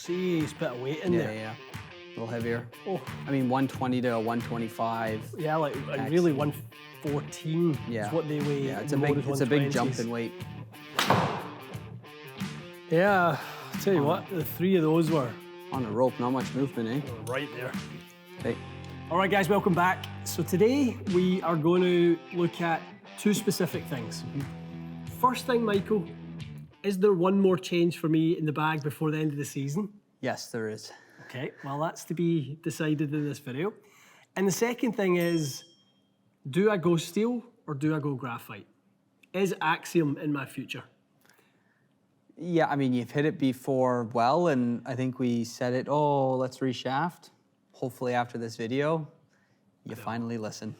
serious bit of weight in there. Yeah, a little heavier. Oh. I mean, 120 to 125. Yeah, like and really 114 is what they weigh. Yeah, it's a big jump in weight. Yeah, I'll tell you what, the three of those were on the rope, not much movement, eh? Right there. Okay. All right, guys, welcome back. So today we are going to look at two specific things. First thing, Michael, is there one more change for me in the bag before the end of the season? Yes, there is. Okay, well, that's to be decided in this video. And the second thing is, do I go steel or do I go graphite? Is Axiom in my future? Yeah, I mean, you've hit it before well, and I think we said it, oh, let's reshaft. Hopefully after this video, you finally listen.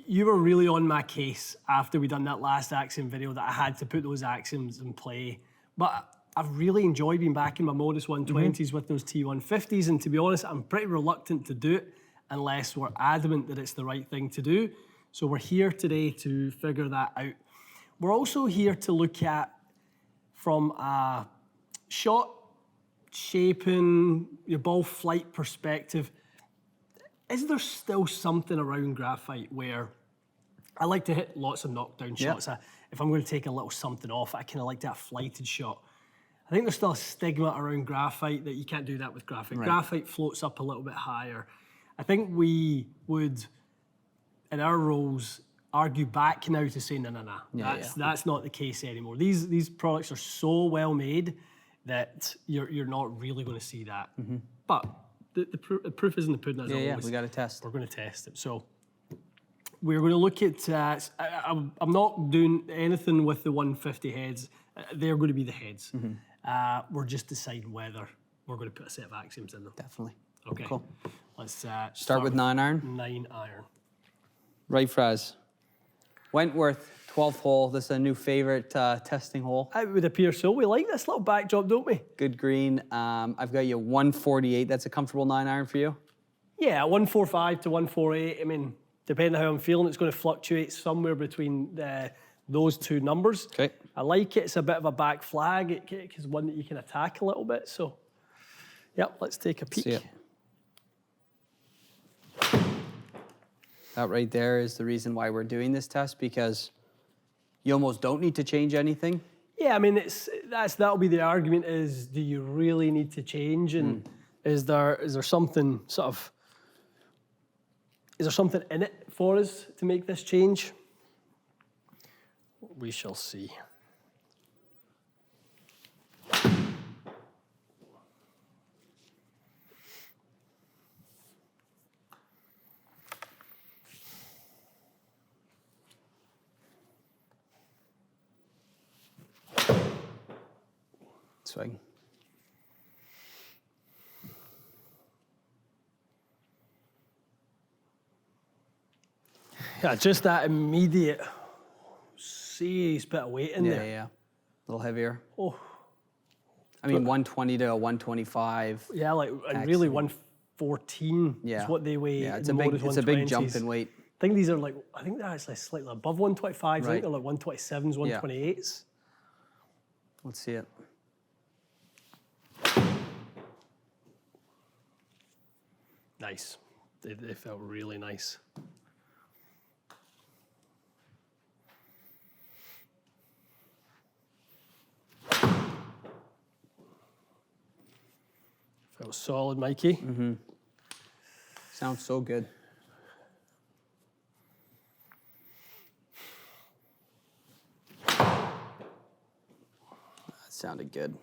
You were really on my case after we done that last Axiom video that I had to put those Axioms in play. But I've really enjoyed being back in my Modus 120s with those T150s, and to be honest, I'm pretty reluctant to do it unless we're adamant that it's the right thing to do. So we're here today to figure that out. We're also here to look at, from a shot shaping, your ball flight perspective, is there still something around graphite where I like to hit lots of knockdown shots? If I'm going to take a little something off, I kind of like that flighted shot. I think there's still a stigma around graphite that you can't do that with graphite. Right. Graphite floats up a little bit higher. I think we would, in our roles, argue back now to say, no, that's not the case anymore. These products are so well made that you're not really going to see that. But the proof is in the pudding, as always. Yeah, we got to test. We're going to test it. So we're going to look at, I'm not doing anything with the 150 heads. They're going to be the heads. We're just deciding whether we're going to put a set of Axioms in them. Definitely. Okay. Cool. Let's start with 9 iron. 9 iron. Right, Fraz. Wentworth, 12th hole. This is a new favorite testing hole. It would appear so. We like this little backdrop, don't we? Good green. I've got you 148. That's a comfortable 9 iron for you? Yeah, 145 to 148. I mean, depending on how I'm feeling, it's going to fluctuate somewhere between those two numbers. Okay. I like it. It's a bit of a back flag. It's one that you can attack a little bit. So, yep, let's take a peek. See it. That right there is the reason why we're doing this test, because you almost don't need to change anything. Yeah, I mean, that'll be the argument is, do you really need to change? And is there something is there something in it for us to make this change? We shall see. Swing. Yeah, just that immediate, serious bit of weight in there. Yeah, a little heavier. Oh. I mean, 120 to 125. Yeah, like, and really 114 is what they weigh. Yeah, it's a big jump in weight. I think these are like, I think they're actually slightly above 125. Right. I think they're like 127s, 128s. Let's see it. Nice. They felt really nice. Felt solid, Mikey. Sounds so good. That sounded good.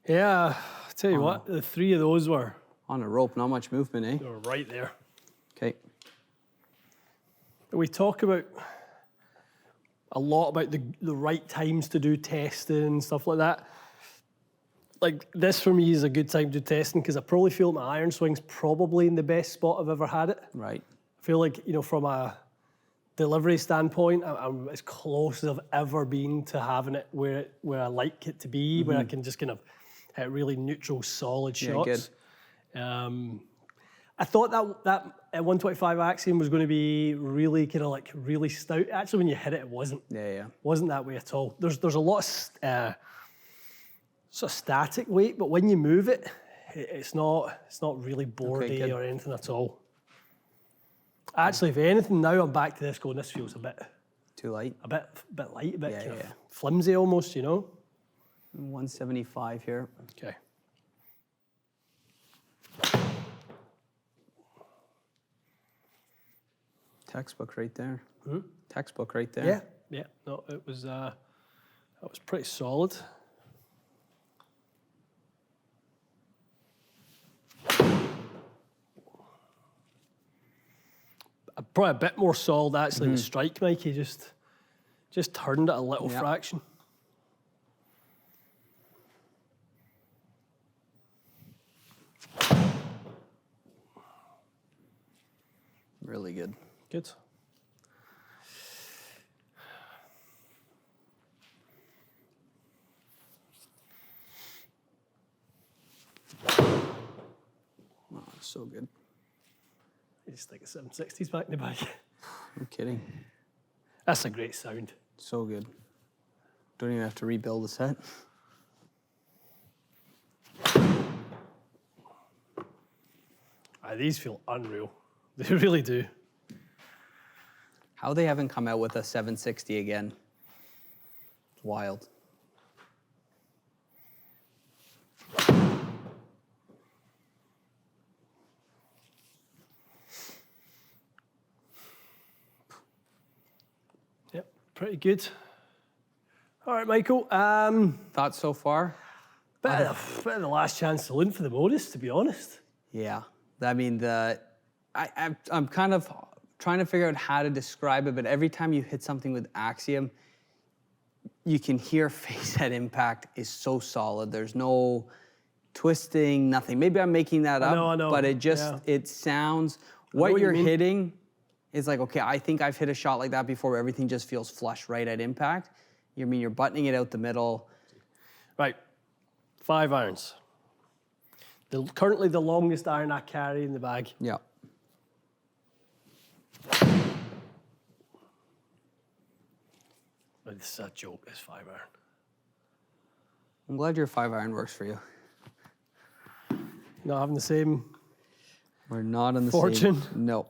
Yeah, I'll tell you what, the three of those were on a rope, not much movement, eh? They were right there. Okay. We talk about a lot about the right times to do testing and stuff like that. Like, this for me is a good time to do testing because I probably feel my iron swing's probably in the best spot I've ever had it. Right. I feel like, from a delivery standpoint, I'm as close as I've ever been to having it where I like it to be, where I can just kind of hit really neutral, solid shots. Good. I thought that 125 Axiom was going to be really kind of like really stout. Actually, when you hit it, it wasn't. Yeah. Wasn't that way at all. There's a lot of It's a static weight, but when you move it, it's not really boardy good. or anything at all. Actually, if anything, now I'm back to this going, this feels a bit Too light. a bit light, a bit Yeah, kind yeah. of flimsy almost, you know? 175 here. Okay. Textbook right there. Textbook right there. Yeah, yeah. No, it was that was pretty solid. Probably a bit more solid actually. The strike, Mikey, just turned it a little Yeah. fraction. Really good. Good. Oh, so good. I just think a 760s back in the bag. No kidding. That's a great sound. So good. Don't even have to rebuild the set. These feel unreal. They really do. How they haven't come out with a 760 again. It's wild. Yep, pretty good. All right, Michael. Thoughts so far? Bit of the last chance saloon for the Modus, to be honest. Yeah. I mean, I'm kind of trying to figure out how to describe it, but every time you hit something with Axiom, you can hear face head impact is so solid. There's no twisting, nothing. Maybe I'm making that up, I know. but it just, it sounds, what what you you're mean. hitting is like, okay, I think I've hit a shot like that before where everything just feels flush right at impact. You mean you're buttoning it out the middle. Right, 5 irons. Currently the longest iron I carry in the bag. Yeah. This is a joke, this 5 iron. I'm glad your 5 iron works for you. Not having the same We're not on the fortune. same. No.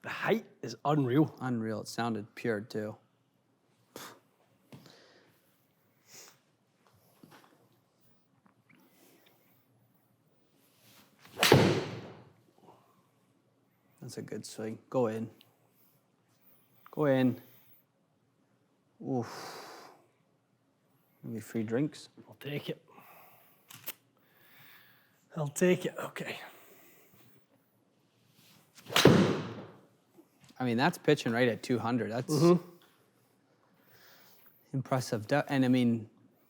The height is unreal. Unreal. It sounded pure too. That's a good swing. Go in. Go in. Oof. Maybe free drinks. I'll take it. I'll take it, okay. I mean, that's pitching right at 200. That's impressive. And I mean,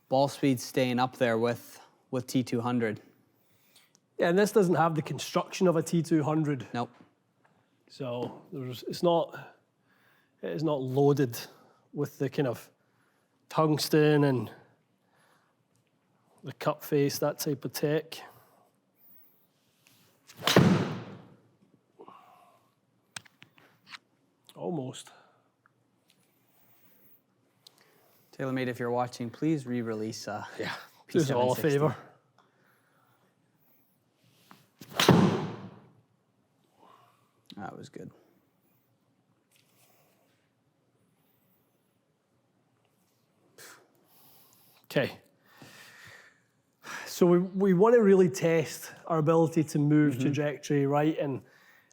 ball speed staying up there with T200. Yeah, and this doesn't have the construction of a T200. Nope. So it is not loaded with the kind of tungsten and the cut face, that type of tech. Almost. TaylorMade, if you're watching, please re-release Yeah, do us all a favor. That was good. Okay. So we want to really test our ability to move trajectory, right? And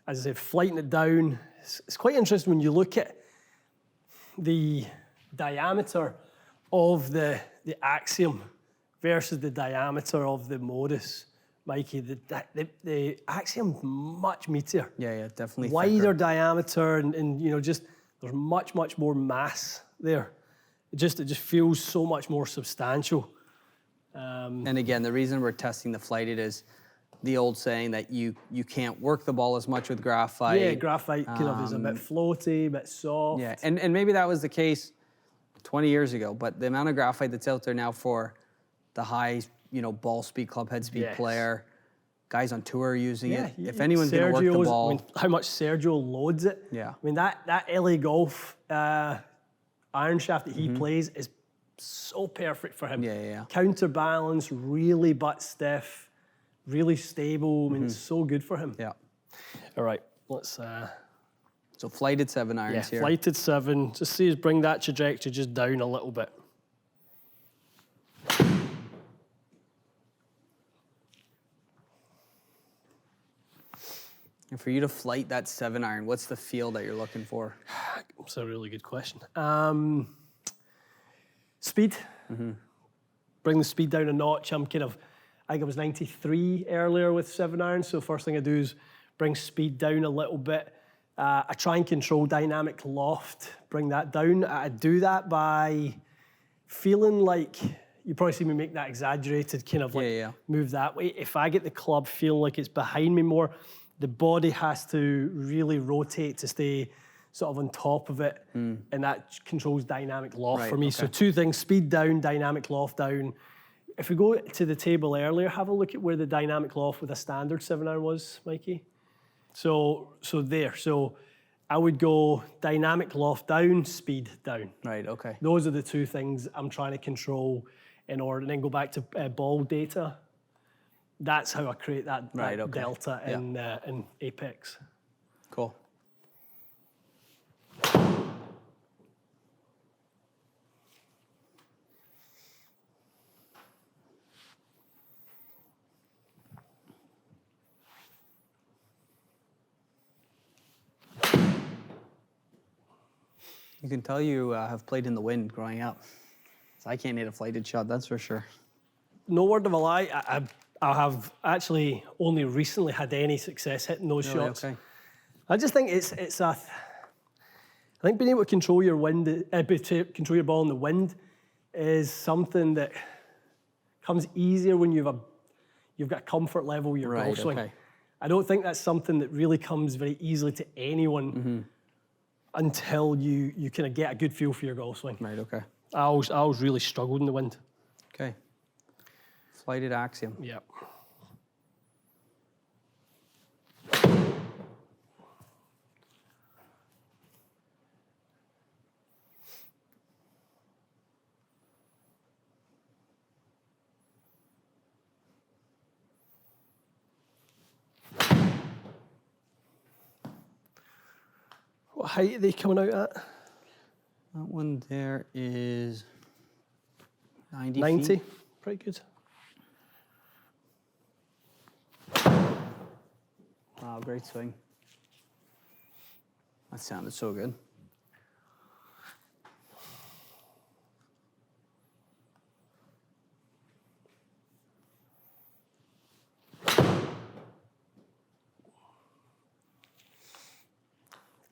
as I said, flighting it down, it's quite interesting when you look at the diameter of the Axiom versus the diameter of the Modus. Mikey, the Axiom's much meatier. Yeah, definitely Wider thicker. diameter and you know, just there's much more mass there. It just feels so much more substantial. And again, the reason we're testing the flighted is the old saying that you can't work the ball as much with graphite. Yeah, graphite kind of is a bit floaty, a bit soft. Yeah, and maybe that was the case 20 years ago, but the amount of graphite that's out there now for the high, ball speed, club head speed Yes. player, Guys on tour are using it. Yeah, If anyone's going to work the Sergio's- ball, I mean, how much Sergio loads it. Yeah. I mean, that LA Golf iron shaft that he plays is so perfect for him. Yeah. Counterbalance, really butt stiff, really stable. I mean, it's so good for him. yeah. All right, let's... So flighted 7 irons yeah, here. flighted 7. Just see us bring that trajectory just down a little bit. And for you to flight that 7 iron, what's the feel that you're looking for? That's a really good question. Speed. Bring the speed down a notch. I think I was 93 earlier with 7 irons, so first thing I do is bring speed down a little bit. I try and control dynamic loft, bring that down. I do that by feeling like, you probably see me make that exaggerated kind of like move that way. If I get the club feeling like it's behind me more, the body has to really rotate to stay sort of on top of it, and that controls dynamic loft for me. So 2 things, speed down, dynamic loft down. If we go to the table earlier, have a look at where the dynamic loft with a standard 7 iron was, Mikey. So there. So I would go dynamic loft down, speed down. Right, okay. Those are the 2 things I'm trying to control in order, and then go back to ball data. That's how I create that delta in Apex. Cool. You can tell you have played in the wind growing up. So I can't hit a flighted shot, that's for sure. No word of a lie, I have actually only recently had any success hitting those shots. Okay. I just think I think being able to control your control your ball in the wind is something that comes easier when you've got a comfort level with your golf swing. Okay. I don't think that's something that really comes very easily to anyone until you kind of get a good feel for your golf swing. Right, okay. I always really struggled in the wind. Okay. Flighted Axiom. Yeah. What height are they coming out at? That one there is 90 90. feet. Pretty good. Wow, great swing. That sounded so good.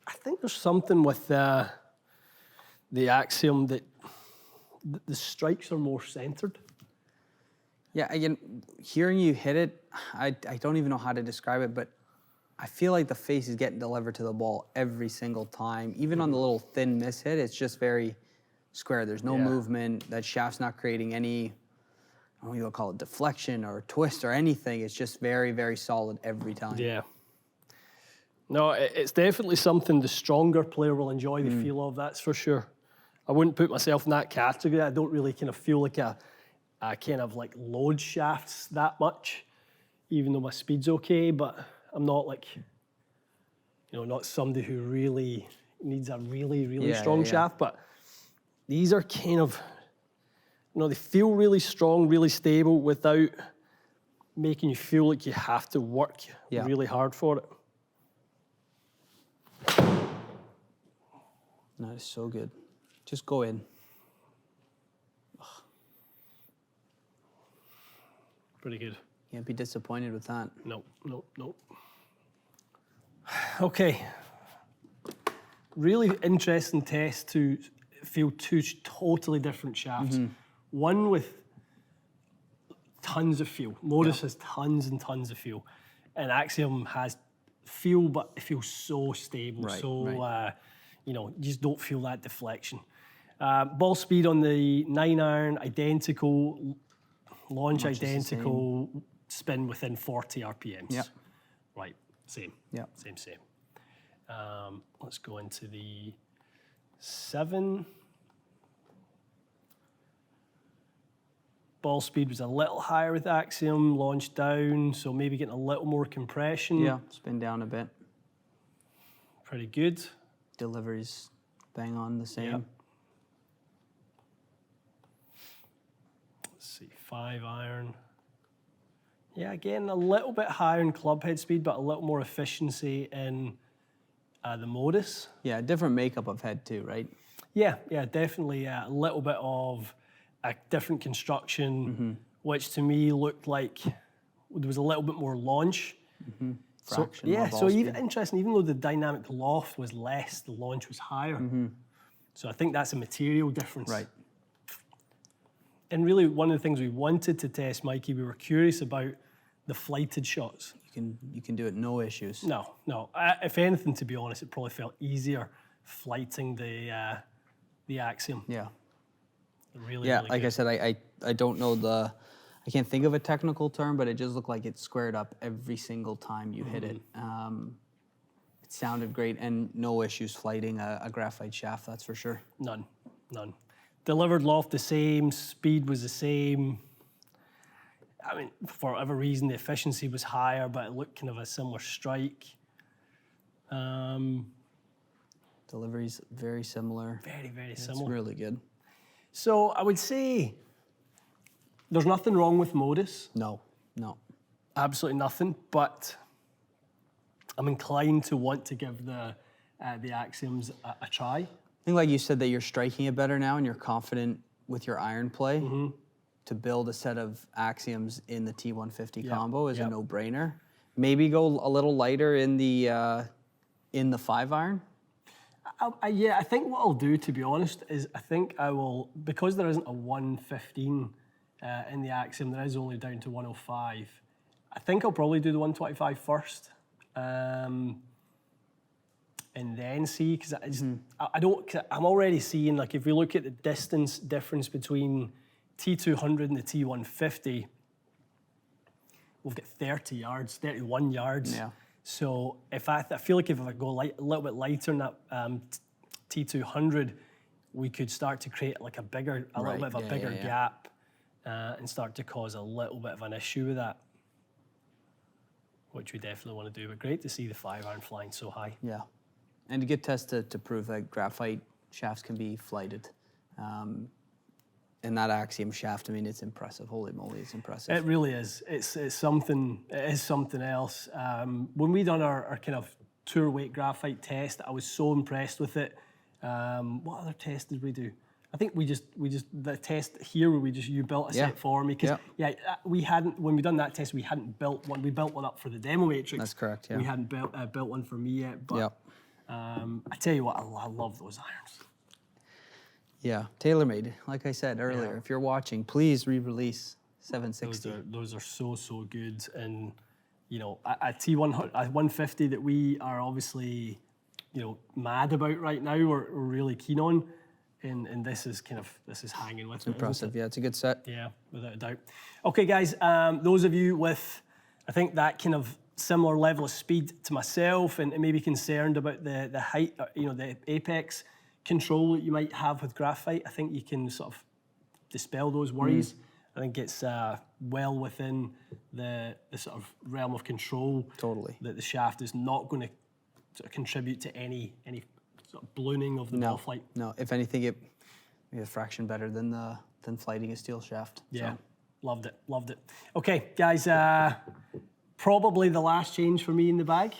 I think there's something with the Axiom that the strikes are more centered. Yeah, again, hearing you hit it, I don't even know how to describe it, but I feel like the face is getting delivered to the ball every single time. Even on the little thin miss hit, it's just very square. There's no movement. That shaft's not creating any, I don't know what you would call it, deflection or twist or anything. It's just very, very solid every time. Yeah. No, it's definitely something the stronger player will enjoy the feel of, that's for sure. I wouldn't put myself in that category. I don't really kind of feel like I kind of like load shafts that much, even though my speed's okay, but I'm not like, not somebody who really needs a really, really strong shaft, but these are kind of, they feel really strong, really stable without making you feel like you have to work really hard for it. That is so good. Just go in. Ugh. Pretty good. Can't be disappointed with that. Nope, nope, nope. Okay. Really interesting test to feel 2 totally different shafts. One with tons of feel. Modus has tons and tons of feel. And Axiom has feel, but it feels so stable. You just don't feel that deflection. Ball speed on the 9 iron, identical. Launch identical. spin within 40 RPMs. Yep. Right, same. Yep. Same. Let's go into the 7. Ball speed was a little higher with Axiom, launch down, so maybe getting a little more compression. Yeah, spin down a bit. Pretty good. Deliveries bang on the same. Yep. Let's see, 5 iron. Yeah, again, a little bit higher in club head speed, but a little more efficiency in the modus. Yeah, different makeup of head too, right? Yeah, definitely a little bit of a different construction, which to me looked like there was a little bit more launch. Fraction, So, more ball so speed. even interesting, even though the dynamic loft was less, the launch was higher. So I think that's a material difference. Right. And really, one of the things we wanted to test, Mikey, we were curious about the flighted shots. You can do it no issues. No. If anything, to be honest, it probably felt easier flighting the Axiom. Yeah. Really, Yeah, really like good. I said, I don't know I can't think of a technical term, but it just looked like it squared up every single time you hit it. It sounded great, and no issues flighting a graphite shaft, that's for sure. None. Delivered loft the same, speed was the same. I mean, for whatever reason, the efficiency was higher, but it looked kind of a similar strike. Deliveries very similar. Very It's similar. really good. So I would say there's nothing wrong with modus, No. absolutely nothing, but I'm inclined to want to give the Axioms a try. I think, like you said, that you're striking it better now and you're confident with your iron play. To build a set of Axioms in the T150 combo is a no-brainer. Maybe go a little lighter in the 5 iron. I think what I'll do, to be honest, is I think I will, because there isn't a 115 in the Axiom, there is only down to 105. I think I'll probably do the 125 first. And then see, because I'm already seeing, like, if we look at the distance difference between T200 and the T150, we've got 30 yards, 31 yards. Yeah. So if I feel like if I go a little bit lighter in that T200, we could start to create like a little bit of a bigger gap and start to cause a little bit of an issue with that, which we definitely want to do. But great to see the 5 iron flying so high. Yeah. And a good test to prove that graphite shafts can be flighted. And that Axiom shaft, I mean, it's impressive. Holy moly, it's impressive. It really is. It's something. It is something else. When we done our kind of tour weight graphite test, I was so impressed with it. What other test did we do? I think we just the test here where you built a set for me because we hadn't, when we done that test, we hadn't built one. We built one up for the demo matrix. That's correct. Yeah. We hadn't built one for me yet. But I tell you what, I love those irons. Yeah, TaylorMade. Like I said earlier, if you're watching, please re-release 760. Those are so good, and you know, a T100, a 150 that we are obviously, you know, mad about right now. We're really keen on, and this is hanging with it. Impressive. Yeah, it's a good set. Yeah, without a doubt. Okay, guys, those of you with, I think, that kind of similar level of speed to myself, and maybe concerned about the height, you know, the apex control that you might have with graphite, I think you can sort of dispel those worries. I think it's well within the sort of realm of control. Totally. That the shaft is not going to sort of contribute to any sort of ballooning of the ball flight. No, if anything, it be a fraction better than flighting a steel shaft. Yeah, So. loved it. Okay, guys, probably the last change for me in the bag,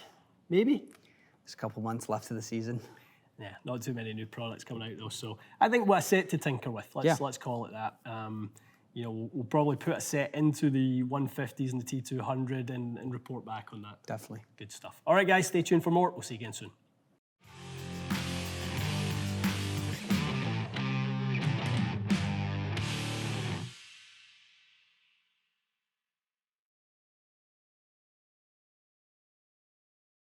maybe. There's a couple months left of the season. Yeah, not too many new products coming out though, so I think we're a set to tinker with. Let's call it that. You know, we'll probably put a set into the 150s and the T200 and report back on that. Definitely. Good stuff. All right, guys, stay tuned for more. We'll see you again soon.